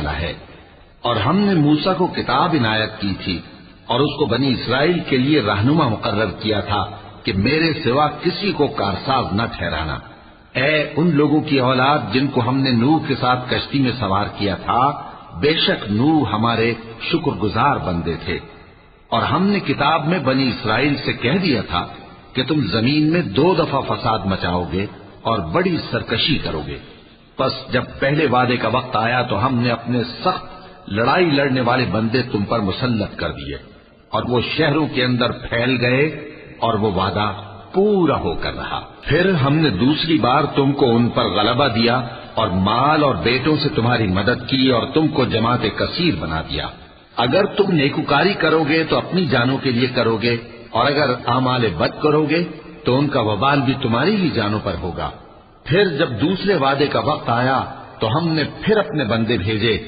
ہے۔ اور ہم نے موسیٰ کو کتاب عنایت کی تھی اور اس کو بنی اسرائیل کے لیے رہنما مقرر کیا تھا کہ میرے سوا کسی کو کارساز نہ ٹھہرانا۔ اے ان لوگوں کی اولاد جن کو ہم نے نوح کے ساتھ کشتی میں سوار کیا تھا، بے شک نوح ہمارے شکر گزار بندے تھے۔ اور ہم نے کتاب میں بنی اسرائیل سے کہہ دیا تھا کہ تم زمین میں 2 دفعہ فساد مچاؤ گے اور بڑی سرکشی کرو گے۔ پس جب پہلے وعدے کا وقت آیا تو ہم نے اپنے سخت لڑائی لڑنے والے بندے تم پر مسلط کر دیے اور وہ شہروں کے اندر پھیل گئے اور وہ وعدہ پورا ہو کر رہا۔ پھر ہم نے دوسری بار تم کو ان پر غلبہ دیا اور مال اور بیٹوں سے تمہاری مدد کی اور تم کو جماعت کثیر بنا دیا۔ اگر تم نیکوکاری کرو گے تو اپنی جانوں کے لیے کرو گے، اور اگر اعمال بد کرو گے تو ان کا وبال بھی تمہاری ہی جانوں پر ہوگا۔ پھر جب دوسرے وعدے کا وقت آیا تو ہم نے پھر اپنے بندے بھیجے